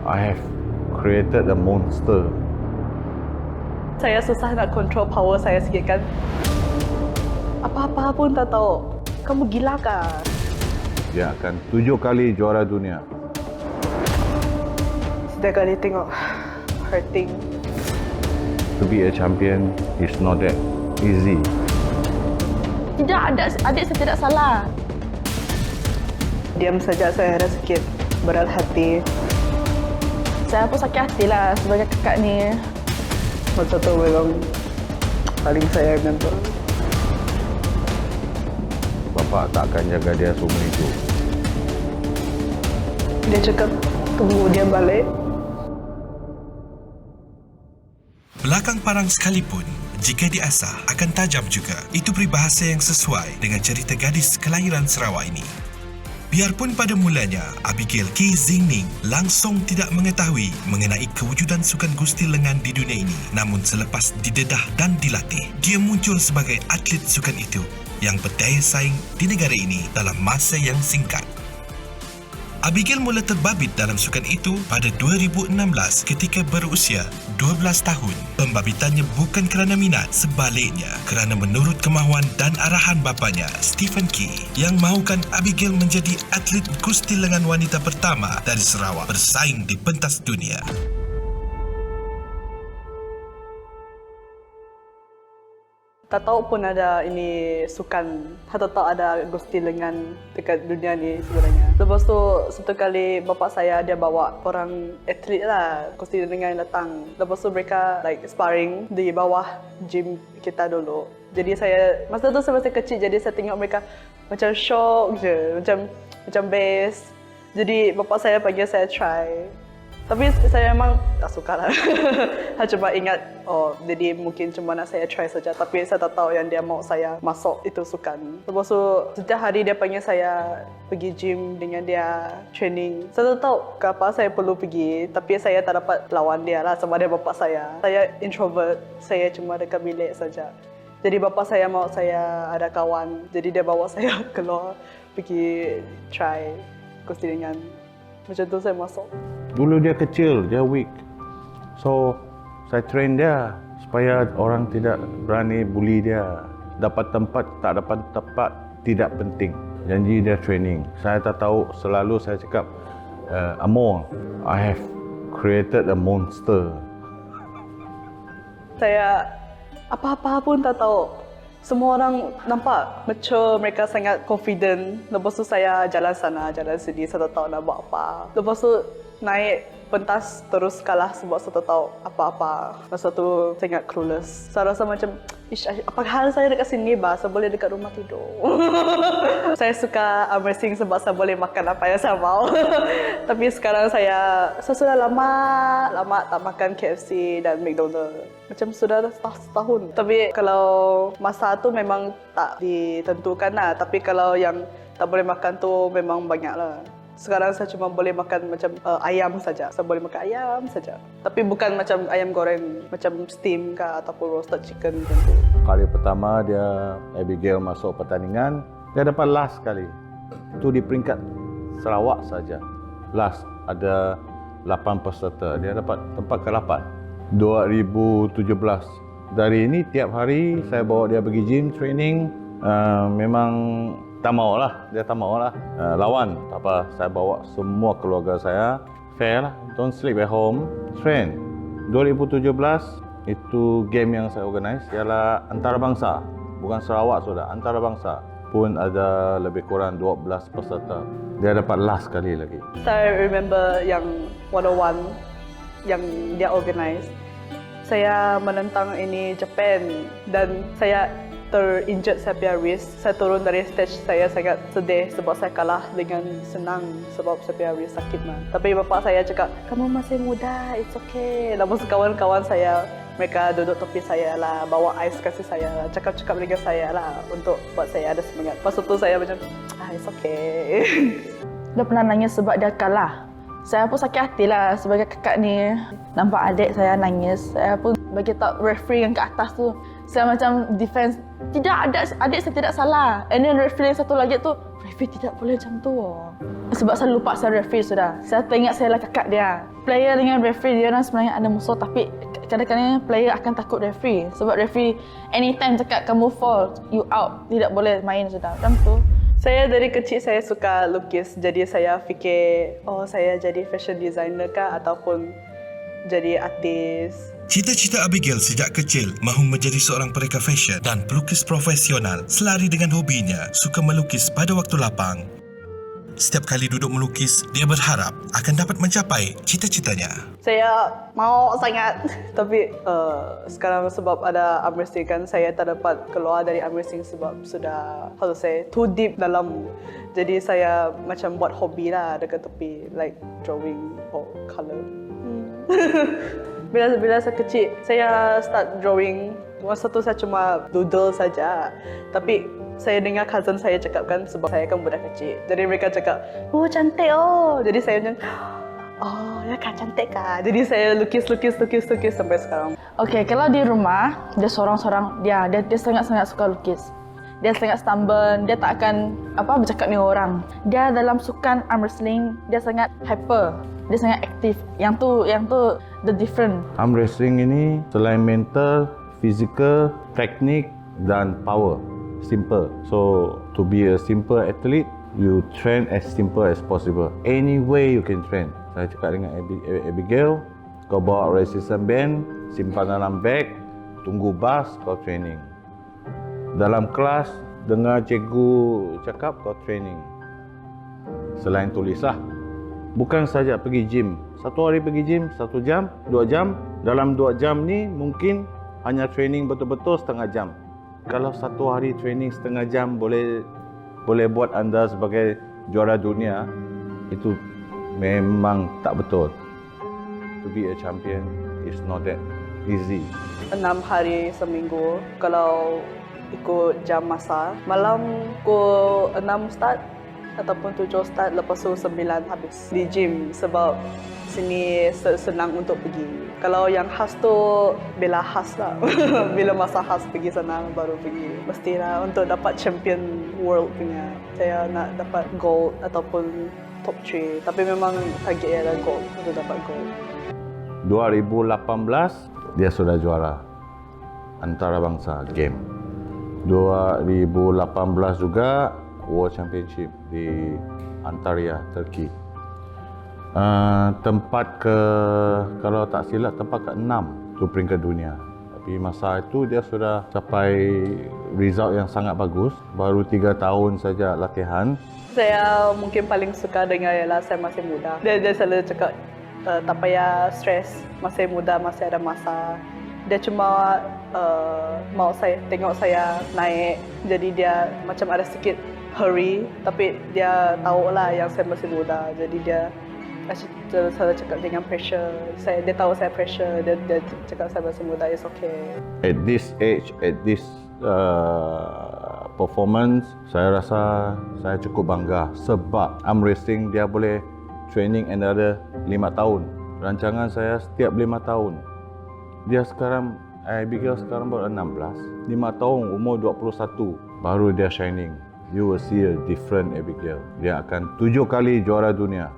I have created a monster. Saya susah nak control power saya sikit kan. Apa-apa pun tak tahu. Kamu gila kah? Dia akan 7 kali juara dunia. Setiap kali tengok hurting. To be a champion is not that easy. Tidak, adik saya tidak salah. Diam saja saya ada sikit berat hati. Saya pun sakit hati lah sebagai kakak ni. Masa tu memang paling sayang tu. Bapa tak akan jaga dia seumur hidup. Dia cakap tunggu dia balik. Belakang parang sekalipun, jika diasah akan tajam juga. Itu peribahasa yang sesuai dengan cerita gadis kelahiran Sarawak ini. Biarpun pada mulanya Abigail K. Zingning langsung tidak mengetahui mengenai kewujudan sukan gusti lengan di dunia ini, namun selepas didedah dan dilatih, dia muncul sebagai atlet sukan itu yang berdaya saing di negara ini dalam masa yang singkat. Abigail mula terbabit dalam sukan itu pada 2016 ketika berusia 12 tahun. Pembabitannya bukan kerana minat, sebaliknya kerana menurut kemahuan dan arahan bapanya, Stephen Key, yang mahukan Abigail menjadi atlet gusti lengan wanita pertama dari Sarawak bersaing di pentas dunia. Tak tahu pun ada ini sukan, tak tahu ada gusti lengan dekat dunia ni sebenarnya. Lepas tu satu kali bapa saya dia bawa orang atlet lah gusti lengan datang. Lepas tu mereka like sparring di bawah gym kita dulu. Jadi saya masa tu saya masih kecil, jadi saya tengok mereka macam shock je, macam best. Jadi bapa saya panggil saya try. Tapi saya memang tak suka lah. Saya cuma ingat, jadi mungkin cuma nak saya try saja. Tapi saya tak tahu yang dia mau saya masuk itu sukan. Lepas tu, setiap hari dia panggil saya pergi gym dengan dia training. Saya tak tahu kenapa saya perlu pergi. Tapi saya tak dapat lawan dia lah sama dia bapa saya. Saya introvert, saya cuma dekat bilik saja. Jadi bapa saya mau saya ada kawan. Jadi dia bawa saya keluar pergi try gusti lengan. Macam tu saya masuk. Dulu dia kecil, dia weak. So, saya train dia supaya orang tidak berani bully dia. Dapat tempat, tak dapat tempat, tidak penting. Janji dia training. Saya tak tahu, selalu saya cakap, Amor, I have created a monster. Saya apa-apa pun tak tahu. Semua orang nampak mature, mereka sangat confident. Lepas tu saya jalan sana, jalan sini, saya tak tahu nak buat apa. Lepas tu naik pentas terus kalah sebab saya tak tahu apa-apa. Masa tu sangat clueless. Saya rasa macam, apa hal saya dekat sini bah? Saya boleh dekat rumah tidur. Saya suka arm wrestling sebab saya boleh makan apa yang saya mau. Tapi sekarang saya sudah lama tak makan KFC dan McDonald's. Macam sudah setahun. Tapi kalau masa tu memang tak ditentukan lah. Tapi kalau yang tak boleh makan tu memang banyak lah. Sekarang saya cuma boleh makan macam ayam saja. Saya boleh makan ayam saja. Tapi bukan macam ayam goreng, macam steam ke ataupun roasted chicken macam tu. Kali pertama dia Abigail masuk pertandingan, dia dapat last kali. Itu di peringkat Sarawak saja. Last ada 8 peserta. Dia dapat tempat ke-8. 2017. Dari ini tiap hari saya bawa dia pergi gym training. Memang tak mau lah, dia tak mau lah lawan. Tak apa, saya bawa semua keluarga saya. Fair lah, don't sleep at home, train. 2017 itu game yang saya organize ialah antarabangsa. Bukan Sarawak sudah, antarabangsa. Pun ada lebih kurang 12 peserta. Dia dapat last kali lagi. Saya remember yang 101 yang dia organize. Saya menentang ini Japan dan saya terinjured saya punya wrist. Saya turun dari stage, saya sangat sedih sebab saya kalah dengan senang sebab saya punya wrist sakit mah. Tapi bapa saya cakap, kamu masih muda, it's okay. Lepas kawan-kawan saya, mereka duduk tepi saya lah, bawa ais kasih saya lah, cakap-cakap dengan saya lah untuk buat saya ada semangat. Pas itu saya macam, it's okay. Dia pernah nangis sebab dia kalah. Saya pun sakit hati lah sebagai kakak ni. Nampak adik saya nangis. Saya pun bagi tahu referee yang ke atas tu. Saya macam defense. Tidak, adik saya tidak salah. And then referee yang satu lagi tu, referee tidak boleh macam tu. Sebab saya lupa saya referee sudah. Saya teringat saya lah kakak dia. Player dengan referee dia orang sebenarnya ada musuh, tapi kadang-kadang player akan takut referee. Sebab referee anytime cakap kamu fall, you out. Tidak boleh main sudah. Macam tu. Saya dari kecil saya suka lukis, jadi saya fikir, saya jadi fashion designer kah ataupun jadi artis. Cita-cita Abigail sejak kecil mahu menjadi seorang pereka fashion dan pelukis profesional selari dengan hobinya suka melukis pada waktu lapang. Setiap kali duduk melukis, dia berharap akan dapat mencapai cita-citanya. Saya mau sangat, tapi sekarang sebab ada arm wrestling kan, saya tak dapat keluar dari arm wrestling sebab sudah, how to say, too deep dalam. Jadi saya macam buat hobi lah dekat tepi, like drawing or colour. Bila saya kecil, saya start drawing. Masa tu saya cuma doodle saja. Tapi saya dengar cousin saya cakap kan, sebab saya kan budak kecil. Jadi mereka cakap, oh cantik oh. Jadi saya macam, oh ya kan cantik kah. Jadi saya lukis sampai sekarang. Okay, kalau di rumah, dia seorang-seorang, dia sangat-sangat suka lukis. Dia sangat stubborn, dia tak akan bercakap dengan orang. Dia dalam sukan arm wrestling, dia sangat hyper. Dia sangat aktif. Yang tu the different. Arm wrestling ini selain mental, physical, teknik dan power. Simple. So to be a simple athlete, you train as simple as possible. Any way you can train. Saya cakap dengan Abigail, kau bawa resistance band, simpan dalam bag, tunggu bas, kau training. Dalam kelas, dengar cikgu cakap, kau training. Selain tulislah. Bukan saja pergi gym. Satu hari pergi gym, 1 jam, 2 jam. Dalam 2 jam ni mungkin hanya training betul-betul setengah jam. Kalau satu hari training setengah jam boleh buat anda sebagai juara dunia, itu memang tak betul. To be a champion is not that easy. 6 hari seminggu, kalau ikut jam masa, malam pukul 6 start ataupun 7 start, lepas tu 9 habis di gym sebab sini senang untuk pergi. Kalau yang khas tu bila khas lah. Bila masa khas pergi sana baru pergi. Mestilah untuk dapat champion world punya. Saya nak dapat gold ataupun top 3. Tapi memang target ialah gold, untuk dapat gold. 2018 dia sudah juara antarabangsa game. 2018 juga World Championship di Antalya, Turki. Tempat kalau tak silap tempat ke-6 tu peringkat dunia. Tapi masa itu dia sudah capai result yang sangat bagus. Baru 3 tahun saja latihan. Saya mungkin paling suka dengar ialah saya masih muda. Dia selalu cakap tak payah stres, masih muda, masih ada masa. Dia cuma mau saya tengok saya naik. Jadi dia macam ada sikit hurry, tapi dia tahulah yang saya masih muda. Jadi dia selalu cakap dengan pressure. Dia tahu saya pressure. Dia cakap saya masih muda, it's okay. At this age, at this performance, saya rasa saya cukup bangga sebab arm wrestling dia boleh training another 5 tahun. Rancangan saya setiap 5 tahun. Dia sekarang, Abigail sekarang baru 16. 5 tahun, umur 21, baru dia shining. You will see a different Abigail. Dia akan 7 kali juara dunia.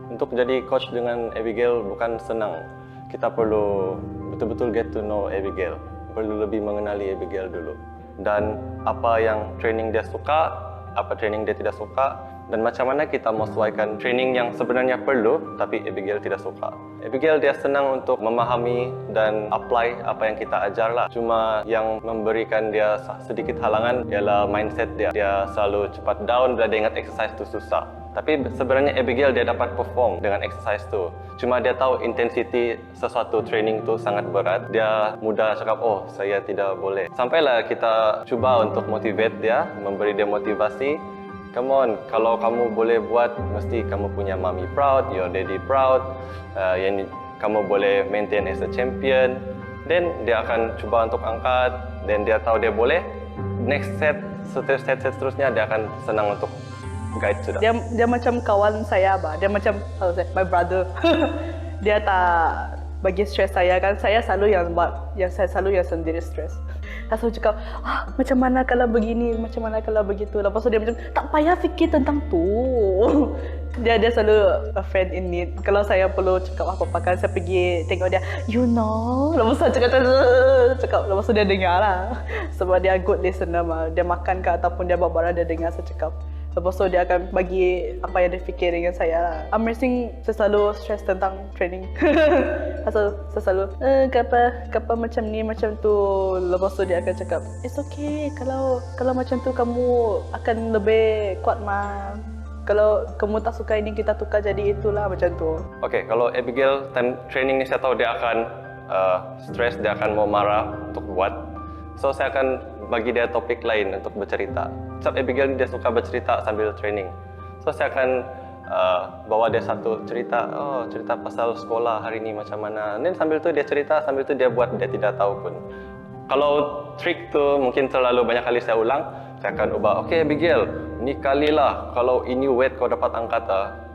Untuk jadi coach dengan Abigail bukan senang. Kita perlu betul-betul get to know Abigail. Perlu lebih mengenali Abigail dulu. Dan apa yang training dia suka, apa training dia tidak suka, dan macam mana kita menyesuaikan training yang sebenarnya perlu tapi Abigail tidak suka. Abigail dia senang untuk memahami dan apply apa yang kita ajar lah. Cuma yang memberikan dia sedikit halangan ialah mindset dia. Dia selalu cepat down bila dia ingat exercise tu susah. Tapi sebenarnya Abigail dia dapat perform dengan exercise tu. Cuma dia tahu intensity sesuatu training tu sangat berat. Dia mudah cakap, oh saya tidak boleh. Sampailah kita cuba untuk motivate dia, memberi dia motivasi. Come on, kalau kamu boleh buat, mesti kamu punya mommy proud, your daddy proud, yang kamu boleh maintain as a champion. Then dia akan cuba untuk angkat, then dia tahu dia boleh. Next set seterusnya dia akan senang untuk guide sudah. Dia macam kawan saya, bah. Dia macam my brother. Dia tak bagi stres saya kan. Saya selalu yang saya selalu yang sendiri stres. Dia selalu cakap, macam mana kalau begini, macam mana kalau begitu. Lepas tu dia macam, tak payah fikir tentang tu. Dia selalu a friend in need. Kalau saya perlu cakap apa-apa kan, saya pergi tengok dia, you know. Lepas tu saya cakap, lepas tu dia dengar lah. Sebab dia good listener mah. Dia makan ke ataupun dia buat barang, dia dengar saya cakap. Lepas tu dia akan bagi apa yang dia fikir dengan saya lah. I'm racing, saya selalu stress tentang training. saya selalu, kenapa macam ni, macam tu. Lepas tu dia akan cakap, it's okay, kalau macam tu kamu akan lebih kuat mah. Kalau kamu tak suka ini, kita tukar jadi itulah, macam tu. Okay, kalau Abigail time training ni saya tahu dia akan stress, dia akan mau marah untuk buat. So saya akan bagi dia topik lain untuk bercerita. Sebab Abigail ni dia suka bercerita sambil training. So saya akan bawa dia satu cerita, cerita pasal sekolah hari ni macam mana. Dan sambil tu dia cerita, sambil tu dia buat, dia tidak tahu pun. Kalau trik tu mungkin terlalu banyak kali saya ulang, saya akan ubah. Okay Abigail, ni kalilah kalau ini weight kau dapat angkat,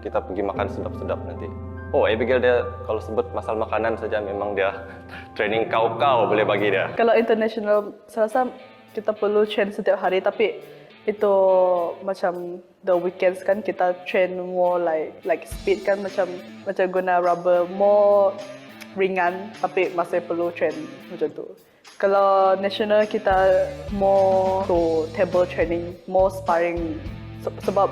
kita pergi makan sedap-sedap nanti. Oh, Abigail dia kalau sebut masalah makanan saja memang dia training kau boleh bagi dia. Kalau international, saya rasa kita perlu train setiap hari, tapi itu macam the weekends kan kita train more like speed kan, macam guna rubber, more ringan tapi masih perlu train macam tu. Kalau national kita more to table training, more sparring, sebab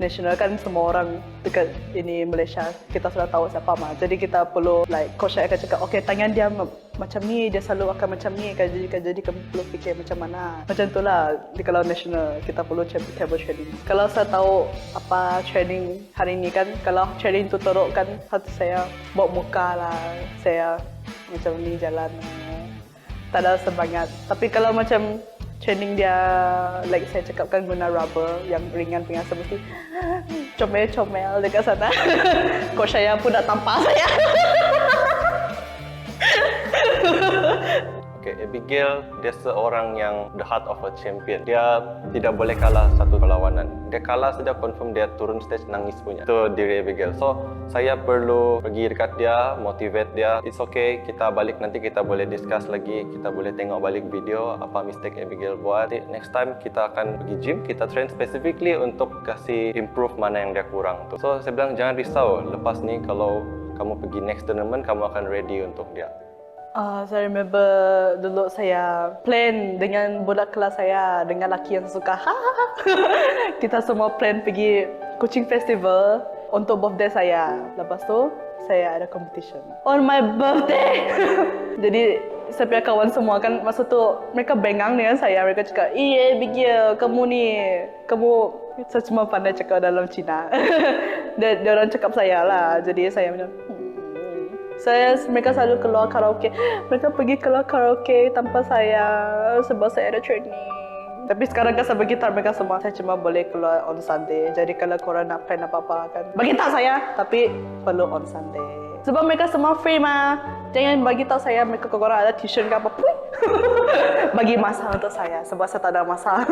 national kan semua orang dekat ini Malaysia kita sudah tahu siapa mah. Jadi kita perlu like coach saya akan cakap, okay tangan dia macam ni, dia selalu akan macam ni, jadi kamu perlu fikir macam mana. Macam itulah kalau national kita perlu table training. Kalau saya tahu apa training hari ni kan, kalau training tu teruk kan hati saya buat muka lah, saya macam ni jalan tak ada semangat. Tapi kalau macam training dia, like saya cakapkan guna rubber yang ringan punya, seperti comel-comel dekat sana. Coach saya pun nak tampar saya. Okay, Abigail dia seorang yang the heart of a champion. Dia tidak boleh kalah satu perlawanan. Dia kalah saja confirm dia turun stage nangis punya. Itu diri Abigail. So, saya perlu pergi dekat dia, motivate dia. It's okay, kita balik nanti kita boleh discuss lagi. Kita boleh tengok balik video apa mistake Abigail buat. Next time kita akan pergi gym, kita train specifically untuk kasih improve mana yang dia kurang. So, saya bilang jangan risau. Lepas ni kalau kamu pergi next tournament, kamu akan ready untuk dia. Saya remember dulu saya plan dengan budak kelas saya, dengan lelaki yang suka. Kita semua plan pergi coaching festival untuk birthday saya. Lepas tu saya ada competition on my birthday. Jadi saya punya kawan semua kan masa tu mereka bengang dengan saya. Mereka cakap, Abigail, kamu saya cuma pandai cakap dalam Cina. Dia orang cakap saya lah. Jadi saya macam mereka selalu keluar karaoke. Mereka pergi keluar karaoke tanpa saya sebab saya ada training. Tapi sekarang kan saya bergitar mereka semua, saya cuma boleh keluar on Sunday. Jadi kalau korang nak plan apa-apa kan, bagi tahu saya, tapi perlu on Sunday. Sebab mereka semua free mah. Jangan bagi tahu saya mereka korang ada tuition ke apa. Bagi masa untuk saya sebab saya tak ada masa.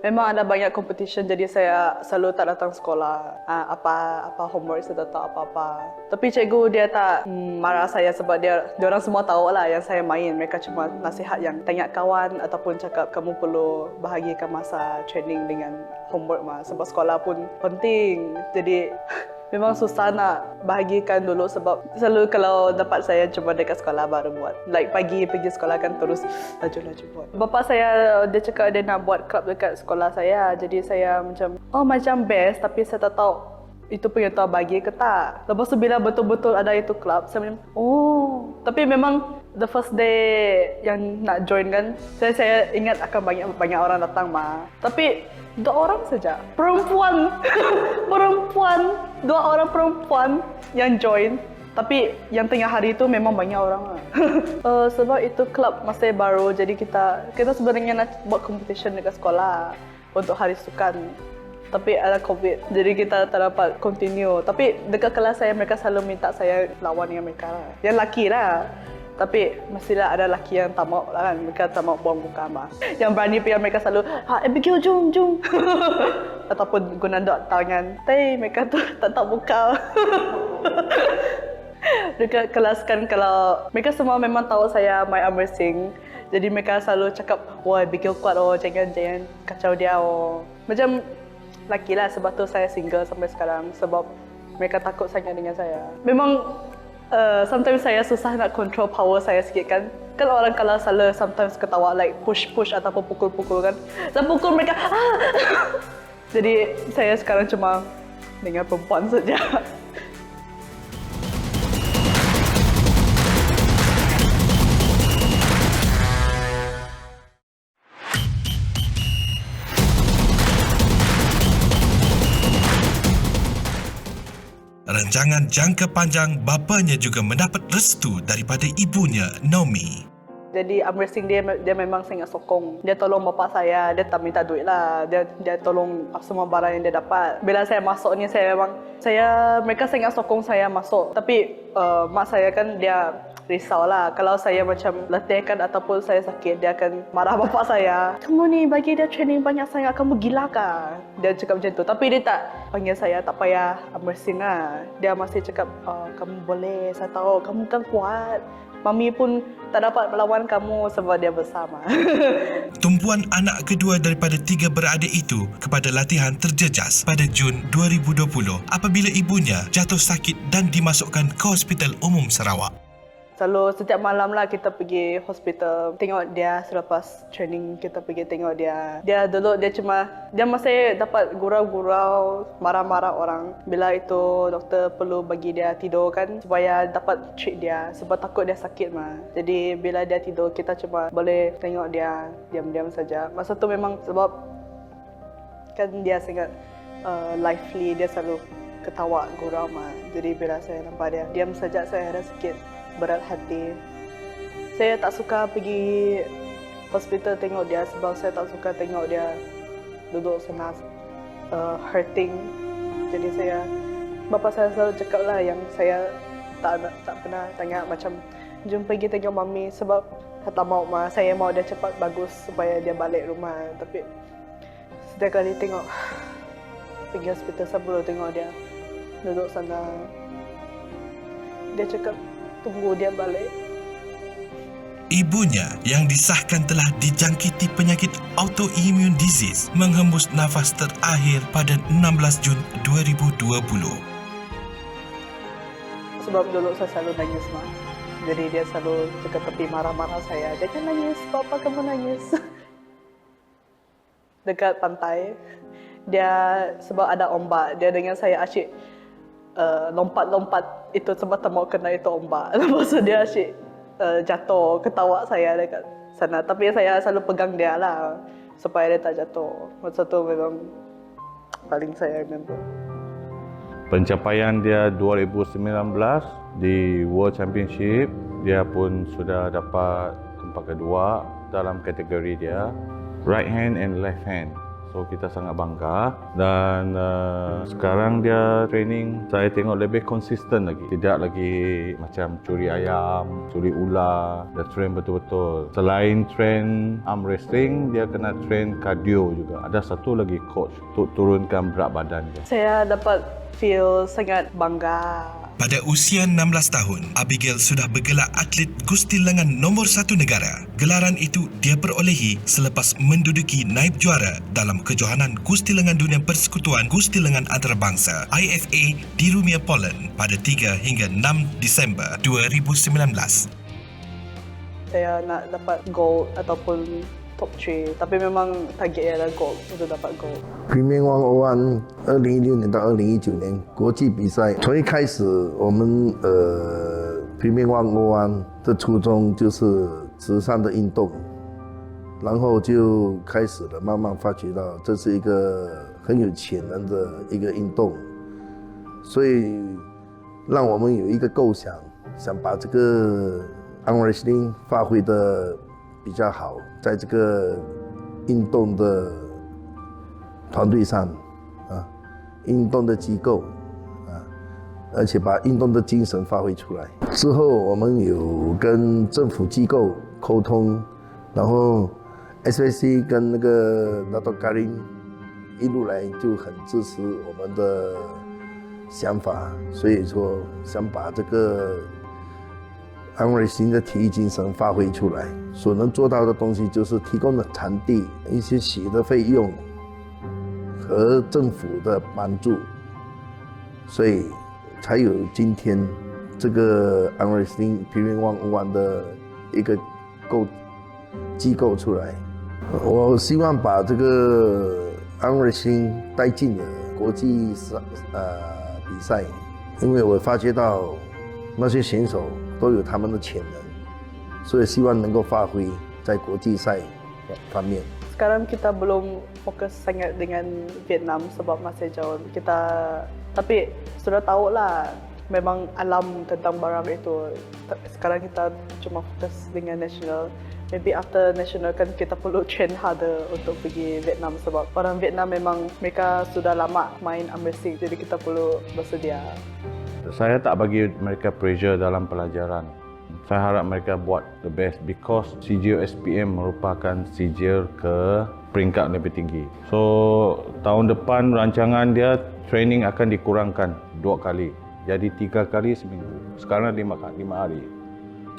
Memang ada banyak competition, jadi saya selalu tak datang sekolah. Apa homework saya tak tahu apa-apa. Tapi cikgu dia tak marah saya sebab dia orang semua tahu lah yang saya main. Mereka cuma nasihat yang tanya kawan ataupun cakap kamu perlu bahagikan masa training dengan homework mah. Sebab sekolah pun penting. Jadi memang susah nak bahagikan dulu sebab selalu kalau dapat saya cuma dekat sekolah baru buat. Like pagi pergi sekolah kan terus laju-laju buat. Bapa saya dia cakap dia nak buat club dekat sekolah saya. Jadi saya macam best tapi saya tak tahu itu punya tahu bagi ke tak. Lepas tu bila betul-betul ada itu club saya macam tapi memang the first day yang nak join kan saya ingat akan banyak orang datang mah. Tapi 2 orang saja perempuan. 2 orang perempuan yang join. Tapi yang tengah hari itu memang banyak orang lah. Sebab itu club masih baru, jadi kita sebenarnya nak buat competition dekat sekolah. untuk hari sukan. Tapi ada COVID, jadi kita tak dapat continue. Tapi dekat kelas saya, mereka selalu minta saya lawan dengan mereka lah. Yang lelaki lah. Tapi mestilah ada lelaki yang tak mau lah kan. Mereka tak mau buang muka mas. Yang berani pihak mereka selalu, Abigail jom. Ataupun guna dot tangan. Tapi mereka tu tak buka. Dekat kelas kan, kalau mereka semua memang tahu saya my arm wrestling. Jadi mereka selalu cakap, wah Abigail kuat jangan kacau dia Macam laki lah, sebab tu saya single sampai sekarang. Sebab mereka takut sangat dengan saya. Memang sometimes saya susah nak control power saya sikit kan. Kan orang kalau salah sometimes ketawa like push ataupun pukul kan. Saya pukul mereka. Jadi saya sekarang cuma dengan perempuan saja. Rancangan jangka panjang bapanya juga mendapat restu daripada ibunya, Naomi. Jadi arm wrestling dia memang sangat sokong. Dia tolong bapa saya, dia tak minta duit lah. Dia tolong semua barang yang dia dapat. Bila saya masuk ni mereka sangat sokong saya masuk. Tapi mak saya kan dia risau lah. Kalau saya macam letihkan ataupun saya sakit, dia akan marah bapa saya. Kamu ni bagi dia training banyak sangat, kamu gila kah? Dia cakap macam tu. Tapi dia tak panggil saya, tak payah arm wrestling lah. Dia masih cakap, kamu boleh, saya tahu kamu kan kuat. Mami pun tak dapat melawan kamu sebab dia bersama. Tumpuan anak kedua daripada 3 beradik itu kepada latihan terjejas pada Jun 2020 apabila ibunya jatuh sakit dan dimasukkan ke Hospital Umum Sarawak. Selalu setiap malam lah kita pergi hospital tengok dia. Selepas training kita pergi tengok dia. Dia dulu dia masih dapat gurau-gurau, marah-marah orang. Bila itu doktor perlu bagi dia tidur kan supaya dapat treat dia sebab takut dia sakit mah. Jadi bila dia tidur kita cuma boleh tengok dia diam-diam saja. Masa tu memang sebab kan dia sangat lively, dia selalu ketawa gurau mah. Jadi bila saya nampak dia diam saja, saya rasa sikit berat hati. Saya tak suka pergi hospital tengok dia sebab saya tak suka tengok dia duduk sana hurting. Jadi bapa saya selalu cakap lah yang saya tak pernah tanya macam jom pergi tengok mami sebab tak mau mah. Saya mau dia cepat bagus supaya dia balik rumah. Tapi setiap kali tengok pergi hospital saya perlu tengok dia duduk sana. Dia cakap tunggu dia balik. Ibunya yang disahkan telah dijangkiti penyakit autoimmune disease menghembus nafas terakhir pada 16 Jun 2020. Sebab dulu saya selalu nangis mah. Jadi dia selalu dekat tepi marah-marah saya. Jangan nangis, bapa kamu nangis. Dekat pantai. Dia sebab ada ombak, dia dengan saya asyik lompat-lompat itu sebab tak mau kena itu ombak. Lepas tu dia asyik jatuh, ketawa saya dekat sana. Tapi saya selalu pegang dia lah supaya dia tak jatuh. Masa tu memang paling saya remember. Pencapaian dia 2019 di World Championship, dia pun sudah dapat tempat kedua dalam kategori dia, right hand and left hand. So kita sangat bangga dan sekarang dia training saya tengok lebih konsisten lagi. Tidak lagi macam curi ayam, curi ular. Dia train betul-betul. Selain train arm wrestling, dia kena train cardio juga. Ada satu lagi coach untuk turunkan berat badan dia. Saya dapat feel sangat bangga. Pada usia 16 tahun, Abigail sudah bergelar atlet gusti lengan nombor 1 negara. Gelaran itu dia perolehi selepas menduduki naib juara dalam kejohanan gusti lengan dunia Persekutuan Gusti Lengan Antarabangsa IFA di Rumia, Poland pada 3 hingga 6 Disember 2019. Saya nak dapat gold ataupun top 3, tapi memang target adalah gold untuk dapat gold. Premier 101 2016年到2019年国际比赛，从一开始我们Premier 101的初衷就是慈善的运动，然后就开始了慢慢发觉到这是一个很有潜能的一个运动，所以让我们有一个构想，想把这个 arm wrestling 发挥的比较好，在这个运动的团队上啊，运动的机构啊，而且把运动的精神发挥出来。之后我们有跟政府机构沟通，然后 SVC 跟那个 Dato Karim 一路来就很支持我们的想法，所以说想把这个安瑞新的体育精神发挥出来。所能做到的东西就是提供的场地、一些洗的费用和政府的帮助，所以才有今天这个安瑞新平民万湾的一个机构出来。我希望把这个安瑞新带进了国际比赛，因为我发觉到那些选手都有他们的潜能，所以希望能够发挥在国际赛方面。Sekarang kita belum fokus sangat dengan Vietnam sebab masih jauh. Tapi sudah tahu lah memang alam tentang barang itu. Sekarang kita cuma fokus dengan national. Maybe after national kan kita perlu train harder untuk pergi Vietnam sebab orang Vietnam memang mereka sudah lama main amressing, jadi kita perlu bersedia. Saya tak bagi mereka pressure dalam pelajaran. Saya harap mereka buat the best because CJO SPM merupakan sijil ke peringkat lebih tinggi. So, tahun depan rancangan dia training akan dikurangkan 2 kali. Jadi 3 kali seminggu. Sekarang 5 hari.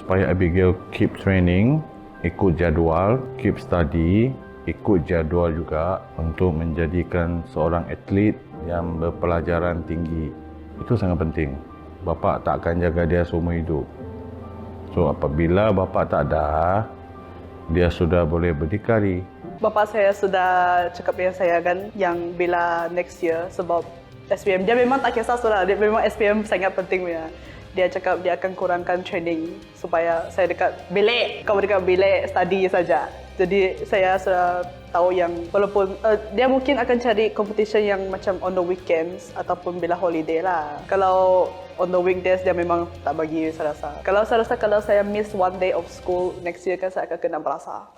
Supaya Abigail keep training, ikut jadual, keep study, ikut jadual juga untuk menjadikan seorang atlet yang berpelajaran tinggi. Itu sangat penting. Bapa tak akan jaga dia seumur hidup. So apabila bapa tak ada, dia sudah boleh berdikari. Bapa saya sudah cakap dengan saya kan yang bila next year sebab SPM dia memang tak kisah sudah, dia memang SPM sangat penting punya. Dia cakap dia akan kurangkan training supaya saya dekat bilik, kau dekat bilik study saja. Jadi saya sudah tahu yang walaupun dia mungkin akan cari competition yang macam on the weekends ataupun bila holiday lah. Kalau on the weekdays dia memang tak bagi saya rasa. Kalau saya rasa kalau saya miss 1 day of school next year kan saya akan kena berasa.